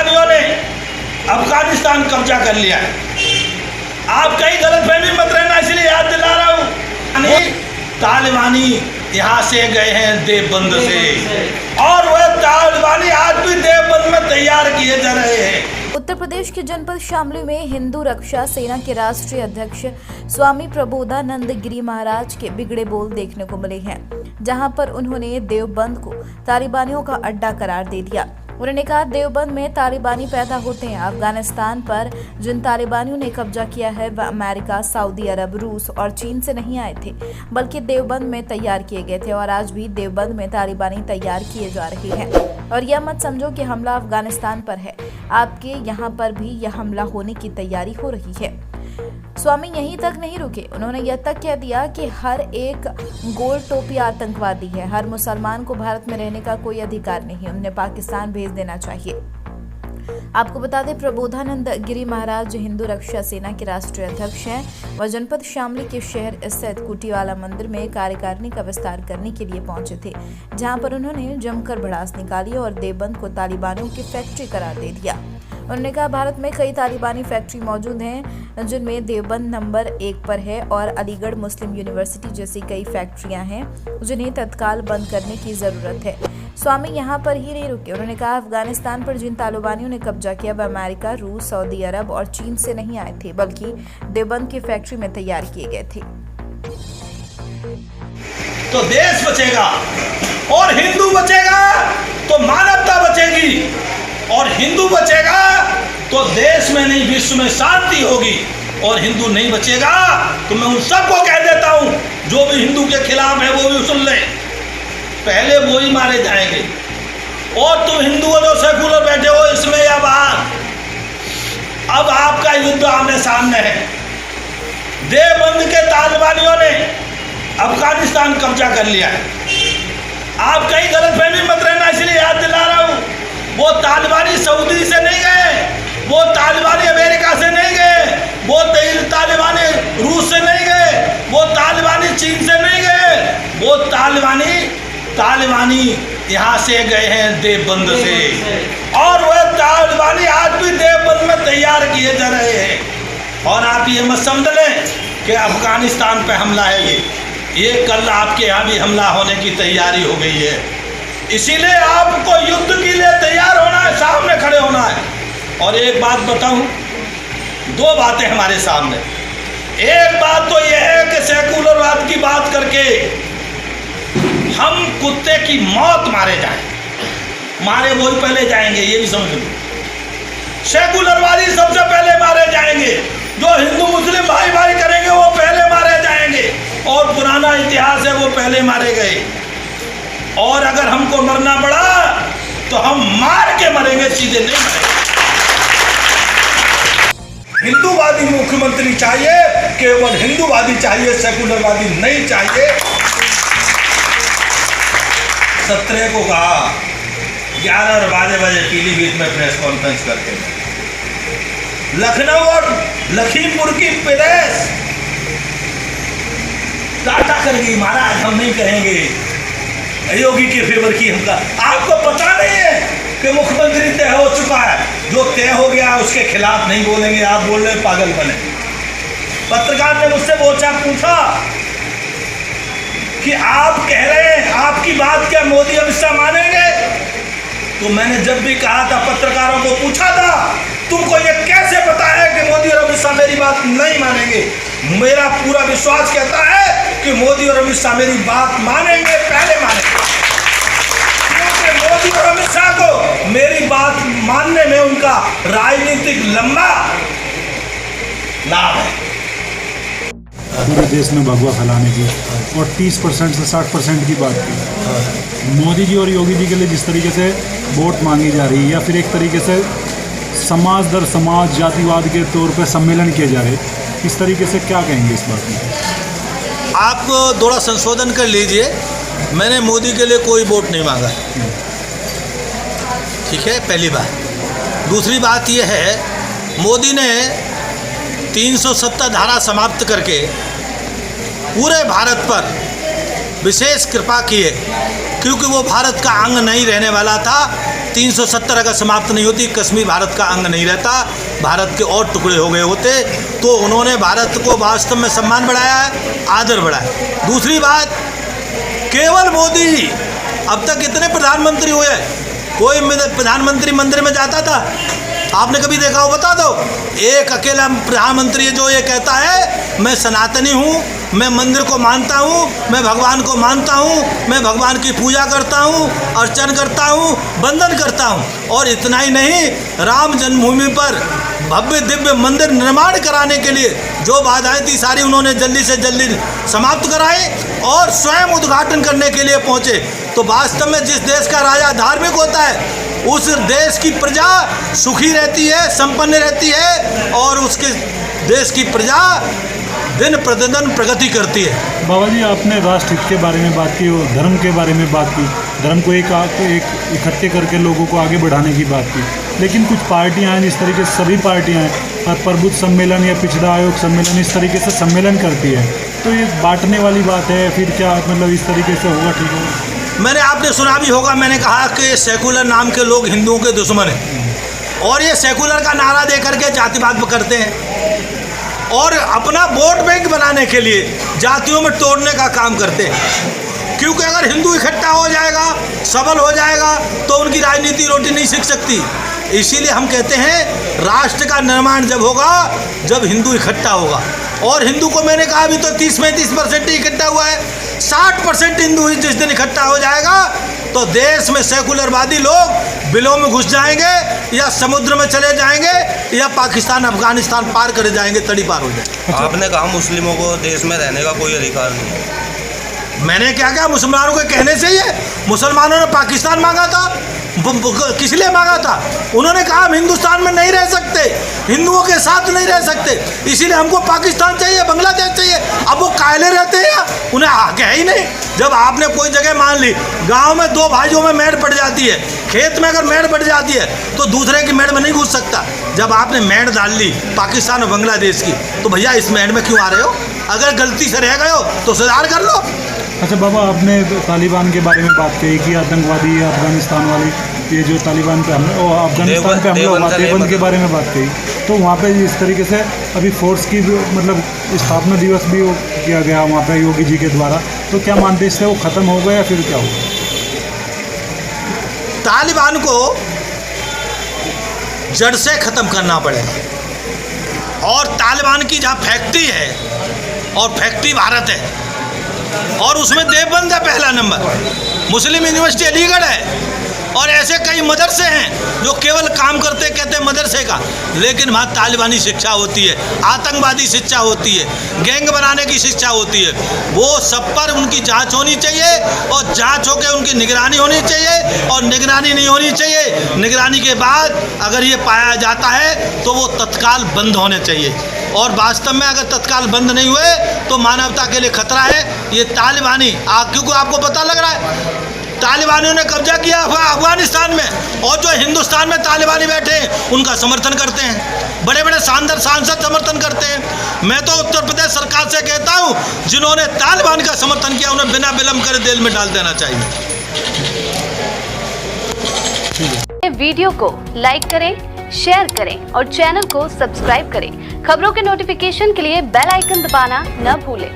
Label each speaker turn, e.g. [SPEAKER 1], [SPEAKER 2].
[SPEAKER 1] तालिबानियों ने अफगानिस्तान कब्जा कर लिया है। आप कहीं गलतफहमी मत रहना, इसलिए याद दिला रहा हूँ। तालिबानी यहाँ से गए हैं देवबंद से, और वह तालिबानी आज भी देवबंद में तैयार किए जा रहे हैं।
[SPEAKER 2] उत्तर प्रदेश के जनपद शामली में हिंदू रक्षा सेना के राष्ट्रीय अध्यक्ष स्वामी प्रबोधानंद गिरी महाराज के बिगड़े बोल देखने को मिले हैं, जहां पर उन्होंने देवबंद को तालिबानियों का अड्डा करार दे दिया। उन्होंने कहा, देवबंद में तालिबानी पैदा होते हैं। अफगानिस्तान पर जिन तालिबानियों ने कब्जा किया है वह अमेरिका, सऊदी अरब, रूस और चीन से नहीं आए थे, बल्कि देवबंद में तैयार किए गए थे, और आज भी देवबंद में तालिबानी तैयार किए जा रहे हैं। और यह मत समझो कि हमला अफगानिस्तान पर है, आपके यहाँ पर भी यह हमला होने की तैयारी हो रही है। स्वामी यहीं तक नहीं रुके, उन्होंने यह तक कह दिया कि हर एक गोल टोपी आतंकवादी है, हर मुसलमान को भारत में रहने का कोई अधिकार नहीं, उन्हें पाकिस्तान भेज देना चाहिए। आपको बता दें, प्रबोधानंद गिरी महाराज हिंदू रक्षा सेना के राष्ट्रीय अध्यक्ष हैं। वह जनपद शामली के शहर स्थित कुटीवाला मंदिर में कार्यकारिणी का विस्तार करने के लिए पहुंचे थे, जहां पर उन्होंने जमकर भड़ास निकाली और देवबंद को तालिबानियों की फैक्ट्री करार दे दिया। उन्होंने कहा, भारत में कई तालिबानी फैक्ट्री मौजूद हैं, जिनमें देवबंद नंबर 1 पर है, और अलीगढ़ मुस्लिम यूनिवर्सिटी जैसी कई फैक्ट्रियां हैं जिन्हें तत्काल बंद करने की जरूरत है। स्वामी यहाँ पर ही नहीं रुके, उन्होंने कहा, अफगानिस्तान पर जिन तालिबानियों ने कब्जा किया वह अमेरिका, रूस, सऊदी अरब और चीन से नहीं आए थे, बल्कि देवबंद की फैक्ट्री में तैयार किए गए थे।
[SPEAKER 1] तो देश बचेगा, और हिंदू बचेगा तो मानवता बचेगी, और हिंदू बचेगा तो देश में नहीं विश्व में शांति होगी। और हिंदू नहीं बचेगा तो मैं उन सबको कह देता हूं, जो भी हिंदू के खिलाफ है वो भी सुन ले, पहले वो ही मारे जाएंगे। और तुम हिंदू जो सेकुलर बैठे हो इसमें या बाहर, अब आपका युद्ध आमने सामने है। देवबंद के तालिबानियों ने अफगानिस्तान कब्जा कर लिया है। आप कहीं गलतफहमी मत रहना, इसलिए याद दिला रहा हूं। वो तालिबानी सऊदी से नहीं गए, वो तालिबानी अमेरिका से नहीं गए, वो तालिबानी रूस से नहीं गए, वो तालिबानी चीन से नहीं गए, वो तालिबानी यहाँ से गए हैं देवबंद से, और वह तालिबानी आज भी देवबंद में तैयार किए जा रहे हैं। और आप ये मत समझ लें कि अफगानिस्तान पे हमला है, ये कल आपके यहाँ भी हमला होने की तैयारी हो गई है। इसीलिए आपको युद्ध के लिए तैयार होना है, सामने खड़े होना है। और एक बात बताऊं, दो बातें हमारे सामने। एक बात तो यह है कि सेकुलरवाद की बात करके हम कुत्ते की मौत मारे जाएं, मारे वो ही पहले जाएंगे, ये भी समझ लो। सेकुलरवादी सबसे पहले मारे जाएंगे, जो हिंदू मुस्लिम भाई भाई करेंगे वो पहले मारे जाएंगे, और पुराना इतिहास है वो पहले मारे गए। और अगर हमको मरना पड़ा तो हम मार के मरेंगे, सीधे नहीं मरेंगे। हिंदूवादी मुख्यमंत्री चाहिए, केवल हिंदूवादी चाहिए, सेकुलरवादी नहीं चाहिए। 17 को कहा 11 और 12 बजे पीलीभीत में प्रेस कॉन्फ्रेंस करके, लखनऊ और लखीमपुर की प्रेस टाटा कर गई, महाराज हम नहीं करेंगे, योगी के फेवर की हमका। आपको पता नहीं है कि मुख्यमंत्री तय हो चुका है, जो तय हो गया उसके खिलाफ नहीं बोलेंगे। आप बोल रहे पागल बने। पत्रकार ने मुझसे पूछा कि आप कह रहे हैं आपकी बात क्या मोदी अमित शाह मानेंगे? तो मैंने जब भी कहा था, पत्रकारों को पूछा था, तुमको ये कैसे पता है कि मोदी और अमित शाह मेरी बात नहीं मानेंगे? मेरा पूरा विश्वास कहता है कि मोदी और अमित शाह मेरी बात मानेंगे, पहले मानेंगे, क्योंकि मोदी और अमित शाह को मेरी बात मानने में उनका राजनीतिक लंबा लाभ है।
[SPEAKER 3] पूरे देश में भगवा फैलाने की और 30% से 60% की बात की। मोदी जी और योगी जी के लिए जिस तरीके से वोट मांगी जा रही है, या फिर एक तरीके से समाज दर समाज जातिवाद के तौर पर सम्मेलन किए जा रहे, इस तरीके से क्या कहेंगे इस बात में?
[SPEAKER 1] आप थोड़ा संशोधन कर लीजिए, मैंने मोदी के लिए कोई वोट नहीं मांगा, ठीक है, पहली बात। दूसरी बात यह है, मोदी ने 370 धारा समाप्त करके पूरे भारत पर विशेष कृपा की है, क्योंकि वो भारत का अंग नहीं रहने वाला था। 370 अगर समाप्त नहीं होती, कश्मीर भारत का अंग नहीं रहता, भारत के और टुकड़े हो गए होते। तो उन्होंने भारत को वास्तव में सम्मान बढ़ाया है, आदर बढ़ाया। दूसरी बात, केवल मोदी, अब तक कितने प्रधानमंत्री हुए, कोई प्रधानमंत्री मंदिर में जाता था? आपने कभी देखा हो? बता दो। एक अकेला प्रधानमंत्री है जो ये कहता है मैं सनातनी हूँ, मैं मंदिर को मानता हूँ, मैं भगवान को मानता हूँ, मैं भगवान की पूजा करता हूँ, अर्चन करता हूँ, वंदन करता हूँ। और इतना ही नहीं, राम जन्मभूमि पर भव्य दिव्य मंदिर निर्माण कराने के लिए जो बाधाएं थी सारी उन्होंने जल्दी से जल्दी समाप्त कराई और स्वयं उद्घाटन करने के लिए पहुँचे। तो वास्तव में जिस देश का राजा धार्मिक होता है उस देश की प्रजा सुखी रहती है, संपन्न रहती है और उसके देश की प्रजा दिन प्रतिदिन प्रगति करती है।
[SPEAKER 3] बाबा जी, आपने राष्ट्र हित के बारे में बात की और धर्म के बारे में बात की, धर्म को एक इकट्ठे करके लोगों को आगे बढ़ाने की बात की। लेकिन कुछ पार्टियां हैं, जिस तरीके से सभी पार्टियां हैं और प्रबुद्ध सम्मेलन या पिछड़ा आयोग सम्मेलन इस तरीके से सम्मेलन करती है, तो ये बांटने वाली बात है, फिर क्या मतलब इस तरीके से होगा? ठीक होगा?
[SPEAKER 1] मैंने, आपने सुना भी होगा, मैंने कहा कि सेकुलर नाम के लोग हिंदुओं के दुश्मन हैं और ये सेकुलर का नारा दे करके जातिवाद करते हैं और अपना वोट बैंक बनाने के लिए जातियों में तोड़ने का काम करते हैं। क्योंकि अगर हिंदू इकट्ठा हो जाएगा, सबल हो जाएगा, तो उनकी राजनीति रोटी नहीं सीख सकती। इसीलिए हम कहते हैं राष्ट्र का निर्माण जब होगा जब हिंदू इकट्ठा होगा। और हिंदू को मैंने कहा अभी तो 30-35% ही इकट्ठा हुआ है, 60% हिंदू ही जिस दिन इकट्ठा हो जाएगा तो देश में सेकुलरवादी लोग बिलों में घुस जाएंगे या समुद्र में चले जाएंगे या पाकिस्तान अफगानिस्तान पार कर जाएंगे, तड़ी पार हो जाएंगे।
[SPEAKER 4] आपने कहा मुस्लिमों को देश में रहने का कोई अधिकार नहीं है।
[SPEAKER 1] मैंने क्या कहा? मुसलमानों के कहने से ही है। मुसलमानों ने पाकिस्तान मांगा था, किस लिए मांगा था? उन्होंने कहा हम हिंदुस्तान में नहीं रह सकते, हिंदुओं के साथ नहीं रह सकते, इसीलिए हमको पाकिस्तान चाहिए, बांग्लादेश चाहिए। अब वो कायले रहते हैं, उन्हें आगे है ही नहीं। जब आपने कोई जगह मान ली, गांव में दो भाइयों में मेड़ पड़ जाती है, खेत में अगर मेड़ पड़ जाती है तो दूसरे की मेड़ में नहीं घुस सकता। जब आपने मेड़ डाल ली पाकिस्तान और बांग्लादेश की, तो भैया इस मेड़ में क्यों आ रहे हो? अगर गलती से रह गए हो तो सुधार कर लो।
[SPEAKER 3] अच्छा बाबा, आपने तालिबान के बारे में बात कही कि आतंकवादी या अफगानिस्तान वाली ये जो तालिबान पे हमला और अफगानिस्तान पे हमला हुआ, देवबंद के बारे में बात कही, तो वहाँ पे इस तरीके से अभी फोर्स की मतलब स्थापना दिवस भी किया गया वहाँ पे योगी जी के द्वारा, तो क्या मानते इससे वो ख़त्म हो गया या फिर क्या होगा?
[SPEAKER 1] तालिबान को जड़ से ख़त्म करना पड़ेगा और तालिबान की जहाँ फैक्ट्री है और फैक्ट्री भारत है और उसमें देवबंद है पहला नंबर, मुस्लिम यूनिवर्सिटी अलीगढ़ है और ऐसे कई मदरसे हैं जो केवल काम करते कहते हैं मदरसे का, लेकिन वहाँ तालिबानी शिक्षा होती है, आतंकवादी शिक्षा होती है, गैंग बनाने की शिक्षा होती है। वो सब पर उनकी जांच होनी चाहिए और जांच होकर उनकी निगरानी होनी चाहिए और निगरानी नहीं होनी चाहिए। निगरानी के बाद अगर ये पाया जाता है तो वो तत्काल बंद होने चाहिए और वास्तव में अगर तत्काल बंद नहीं हुए तो मानवता के लिए खतरा है। ये तालिबानी क्योंकि आपको पता लग रहा है तालिबानियों ने कब्जा किया अफगानिस्तान में और जो हिंदुस्तान में तालिबानी बैठे हैं उनका समर्थन करते हैं, बड़े बड़े शानदार सांसद समर्थन करते हैं। मैं तो उत्तर प्रदेश सरकार से कहता हूं जिन्होंने तालिबान का समर्थन किया उन्हें बिना विलंब करे जेल में डाल देना चाहिए।
[SPEAKER 5] वीडियो को लाइक करें, शेयर करें और चैनल को सब्सक्राइब करें। खबरों के नोटिफिकेशन के लिए बेल आइकन दबाना न भूलें।